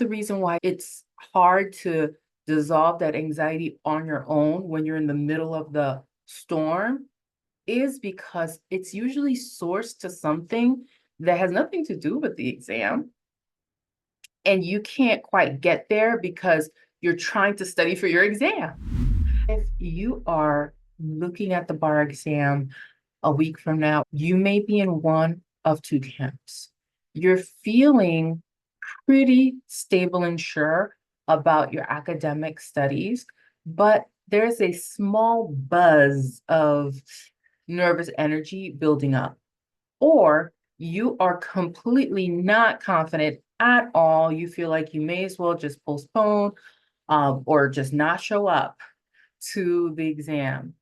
The reason why it's hard to dissolve that anxiety on your own when you're in the middle of the storm is because it's usually sourced to something that has nothing to do with the exam. And you can't quite get there because you're trying to study for your exam. If you are looking at the bar exam a week from now, you may be in one of two camps. You're feeling pretty stable and sure about your academic studies, but there's a small buzz of nervous energy building up. Or you are completely not confident at all. You feel like you may as well just postpone or just not show up to the exam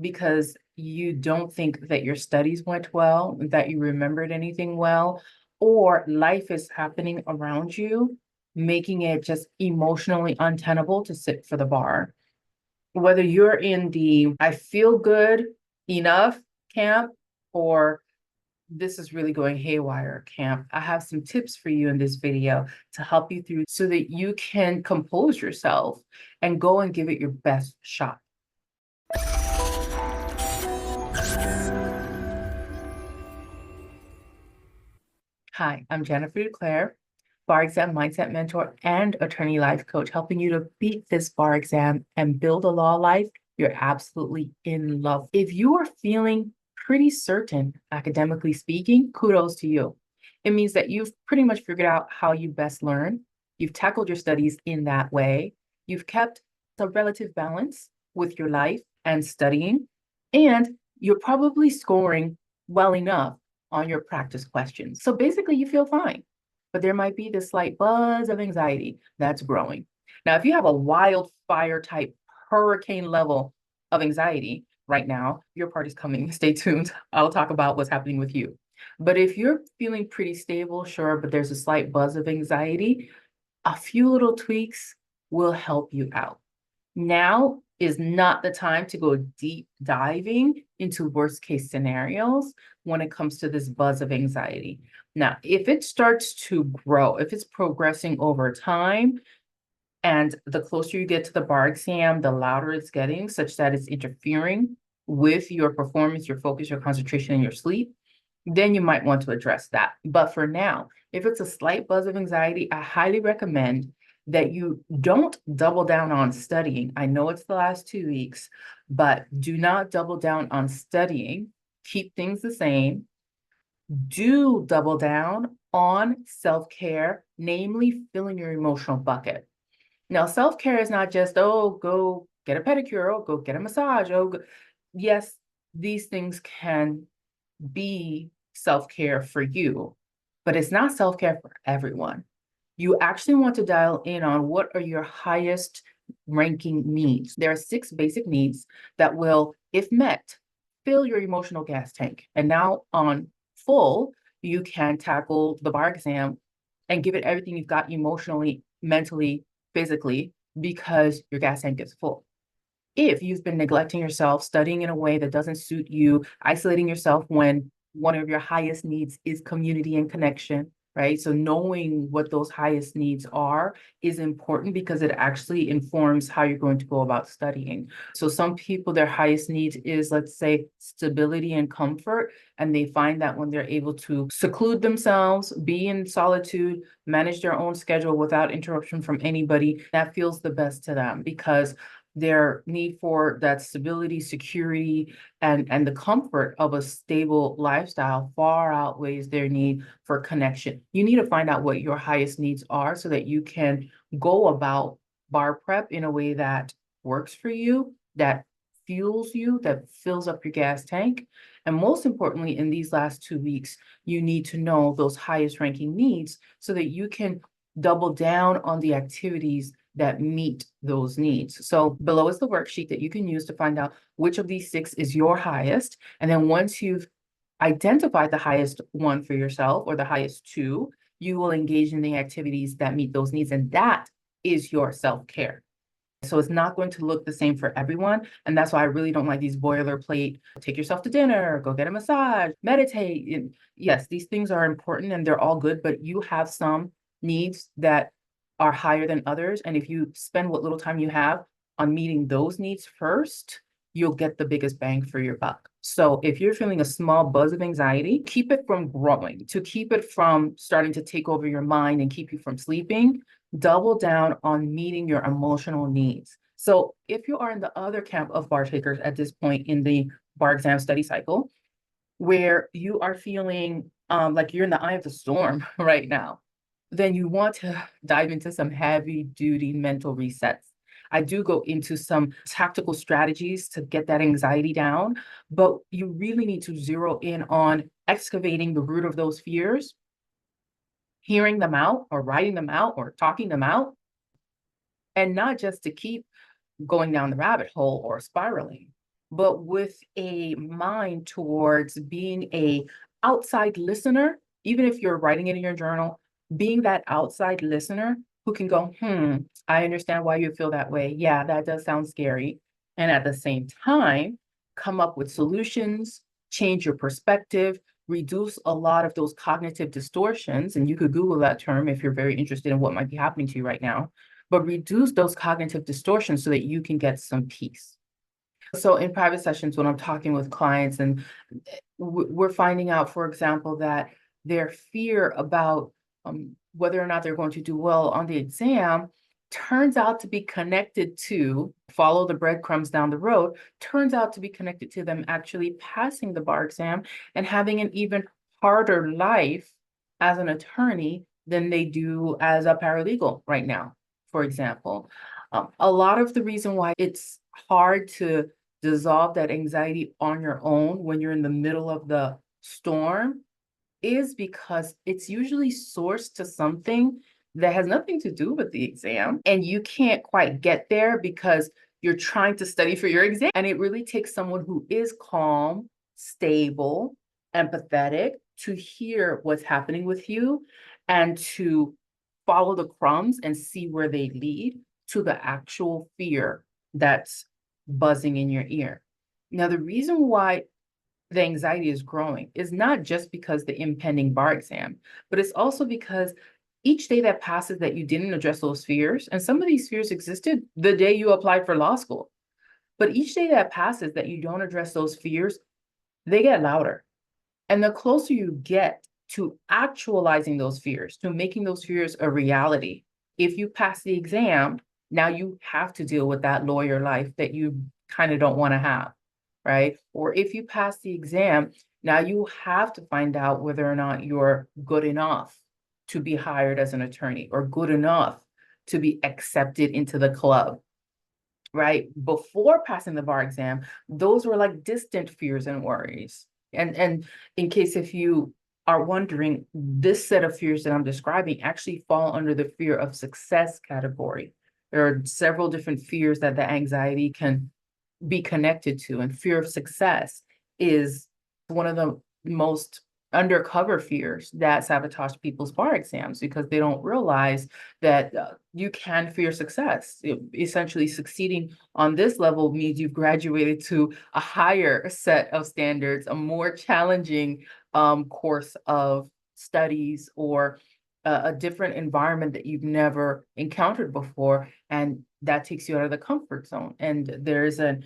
because you don't think that your studies went well, that you remembered anything well, or life is happening around you, making it just emotionally untenable to sit for the bar. Whether you're in the I feel good enough camp or this is really going haywire camp, I have some tips for you in this video to help you through so that you can compose yourself and go and give it your best shot. Hi, I'm Jennifer DeClaire, bar exam mindset mentor and attorney life coach, helping you to beat this bar exam and build a law life you're absolutely in love. If you are feeling pretty certain, academically speaking, kudos to you. It means that you've pretty much figured out how you best learn. You've tackled your studies in that way. You've kept a relative balance with your life and studying, and you're probably scoring well enough on your practice questions. So basically, you feel fine, but there might be this slight buzz of anxiety that's growing. Now, if you have a wildfire type hurricane level of anxiety right now, your part is coming. Stay tuned. I'll talk about what's happening with you. But if you're feeling pretty stable, sure, but there's a slight buzz of anxiety, a few little tweaks will help you out. Now is not the time to go deep diving into worst case scenarios when it comes to this buzz of anxiety. Now, if it starts to grow, if it's progressing over time, and the closer you get to the bar exam, the louder it's getting, such that it's interfering with your performance, your focus, your concentration, and your sleep, then you might want to address that. But for now, if it's a slight buzz of anxiety, I highly recommend that you don't double down on studying. I know it's the last 2 weeks, but do not double down on studying. Keep things the same. Do double down on self-care, namely filling your emotional bucket. Now, self-care is not just, oh, go get a pedicure, oh, go get a massage. Yes, these things can be self-care for you, but it's not self-care for everyone. You actually want to dial in on what are your highest ranking needs. There are 6 basic needs that will, if met, fill your emotional gas tank. And now on full, you can tackle the bar exam and give it everything you've got emotionally, mentally, physically, because your gas tank is full. If you've been neglecting yourself, studying in a way that doesn't suit you, isolating yourself when one of your highest needs is community and connection, right? So knowing what those highest needs are is important because it actually informs how you're going to go about studying. So some people, their highest need is, let's say, stability and comfort, and they find that when they're able to seclude themselves, be in solitude, manage their own schedule without interruption from anybody, that feels the best to them because their need for that stability, security, and the comfort of a stable lifestyle far outweighs their need for connection. You need to find out what your highest needs are so that you can go about bar prep in a way that works for you, that fuels you, that fills up your gas tank. And most importantly, in these last 2 weeks, you need to know those highest ranking needs so that you can double down on the activities that meet those needs. So below is the worksheet that you can use to find out which of these 6 is your highest. And then once you've identified the highest one for yourself or the highest 2, you will engage in the activities that meet those needs. And that is your self-care. So it's not going to look the same for everyone. And that's why I really don't like these boilerplate, take yourself to dinner, go get a massage, meditate. And yes, these things are important and they're all good, but you have some needs that are higher than others. And if you spend what little time you have on meeting those needs first, you'll get the biggest bang for your buck. So if you're feeling a small buzz of anxiety, keep it from growing, to keep it from starting to take over your mind and keep you from sleeping, double down on meeting your emotional needs. So if you are in the other camp of bar takers at this point in the bar exam study cycle, where you are feeling like you're in the eye of the storm right now, then you want to dive into some heavy duty mental resets. I do go into some tactical strategies to get that anxiety down, but you really need to zero in on excavating the root of those fears, hearing them out or writing them out or talking them out, and not just to keep going down the rabbit hole or spiraling, but with a mind towards being a outside listener, even if you're writing it in your journal, being that outside listener who can go, I understand why you feel that way. Yeah, that does sound scary. And at the same time, come up with solutions, change your perspective, reduce a lot of those cognitive distortions. And you could Google that term if you're very interested in what might be happening to you right now, but reduce those cognitive distortions so that you can get some peace. So in private sessions, when I'm talking with clients and we're finding out, for example, that their fear about whether or not they're going to do well on the exam turns out to be connected to, follow the breadcrumbs down the road, turns out to be connected to them actually passing the bar exam and having an even harder life as an attorney than they do as a paralegal right now, for example. A lot of the reason why it's hard to dissolve that anxiety on your own when you're in the middle of the storm is because it's usually sourced to something that has nothing to do with the exam. And you can't quite get there because you're trying to study for your exam. And it really takes someone who is calm, stable, empathetic to hear what's happening with you and to follow the crumbs and see where they lead to the actual fear that's buzzing in your ear. Now, the reason why the anxiety is growing is not just because the impending bar exam, but it's also because each day that passes that you didn't address those fears, and some of these fears existed the day you applied for law school, but each day that passes that you don't address those fears, they get louder. And the closer you get to actualizing those fears, to making those fears a reality, if you pass the exam, now you have to deal with that lawyer life that you kind of don't want to have, right? Or if you pass the exam, now you have to find out whether or not you're good enough to be hired as an attorney or good enough to be accepted into the club, right? Before passing the bar exam, those were like distant fears and worries. And in case if you are wondering, this set of fears that I'm describing actually fall under the fear of success category. There are several different fears that the anxiety can be connected to, and fear of success is one of the most undercover fears that sabotage people's bar exams because they don't realize that you can fear success. Essentially, succeeding on this level means you've graduated to a higher set of standards, a more challenging course of studies, or a different environment that you've never encountered before. And that takes you out of the comfort zone. And there's an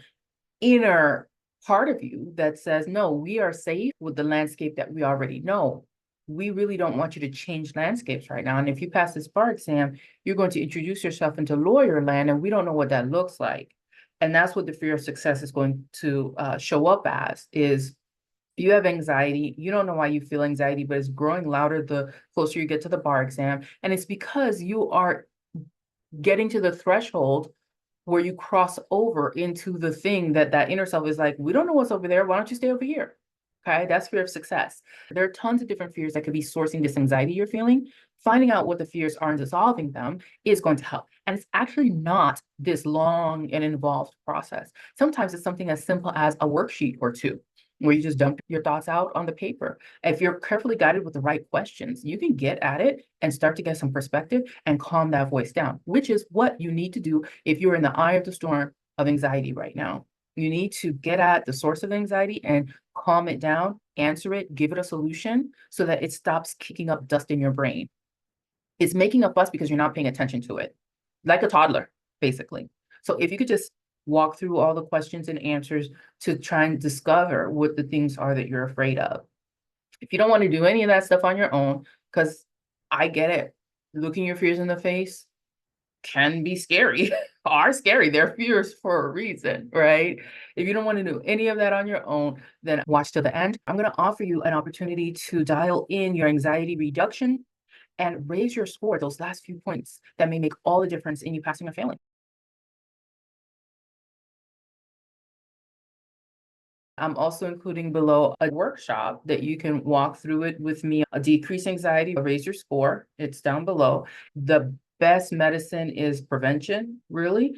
inner part of you that says, no, we are safe with the landscape that we already know. We really don't want you to change landscapes right now. And if you pass this bar exam, you're going to introduce yourself into lawyer land, and we don't know what that looks like. And that's what the fear of success is going to show up as, is you have anxiety. You don't know why you feel anxiety, but it's growing louder the closer you get to the bar exam. And it's because you are getting to the threshold where you cross over into the thing that that inner self is like, we don't know what's over there. Why don't you stay over here? Okay, that's fear of success. There are tons of different fears that could be sourcing this anxiety you're feeling. Finding out what the fears are and dissolving them is going to help. And it's actually not this long and involved process. Sometimes it's something as simple as a worksheet or two, where you just dump your thoughts out on the paper. If you're carefully guided with the right questions, you can get at it and start to get some perspective and calm that voice down, which is what you need to do if you're in the eye of the storm of anxiety right now. You need to get at the source of anxiety and calm it down, answer it, give it a solution so that it stops kicking up dust in your brain. It's making a fuss because you're not paying attention to it, like a toddler, basically. So if you could just walk through all the questions and answers to try and discover what the things are that you're afraid of. If you don't want to do any of that stuff on your own, because I get it, looking your fears in the face can be scary, are scary. They're fears for a reason, right? If you don't want to do any of that on your own, then watch till the end. I'm going to offer you an opportunity to dial in your anxiety reduction and raise your score, those last few points that may make all the difference in you passing or failing. I'm also including below a workshop that you can walk through it with me. A decrease anxiety, raise your score. It's down below. The best medicine is prevention, really.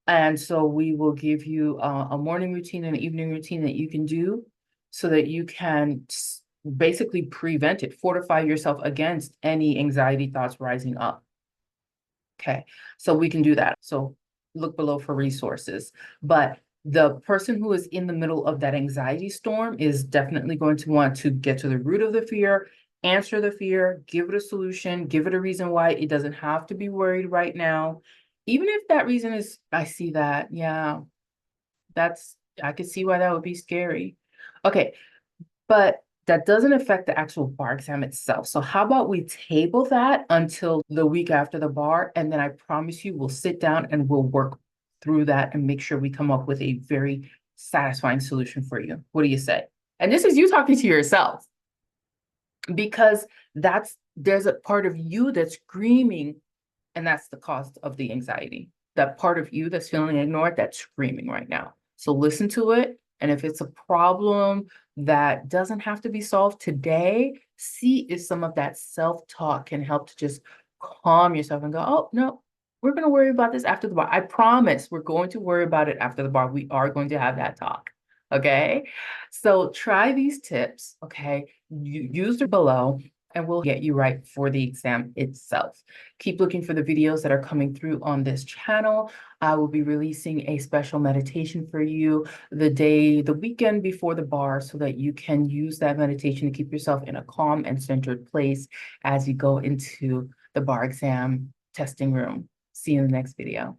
And so we will give you a morning routine and an evening routine that you can do so that you can basically prevent it, fortify yourself against any anxiety thoughts rising up. Okay, so we can do that. So look below for resources. But the person who is in the middle of that anxiety storm is definitely going to want to get to the root of the fear, answer the fear, give it a solution, give it a reason why it doesn't have to be worried right now. Even if that reason is, I see that, yeah, I could see why that would be scary. Okay, but that doesn't affect the actual bar exam itself. So how about we table that until the week after the bar, and then I promise you we'll sit down and we'll work through that and make sure we come up with a very satisfying solution for you. What do you say? And this is you talking to yourself, because there's a part of you that's screaming, and that's the cause of the anxiety. That part of you that's feeling ignored, that's screaming right now. So listen to it. And if it's a problem that doesn't have to be solved today, see if some of that self-talk can help to just calm yourself and go, oh, no, we're going to worry about this after the bar. I promise we're going to worry about it after the bar. We are going to have that talk. Okay. So try these tips. Okay. You use them below, and we'll get you right for the exam itself. Keep looking for the videos that are coming through on this channel. I will be releasing a special meditation for you the weekend before the bar, so that you can use that meditation to keep yourself in a calm and centered place as you go into the bar exam testing room. See you in the next video.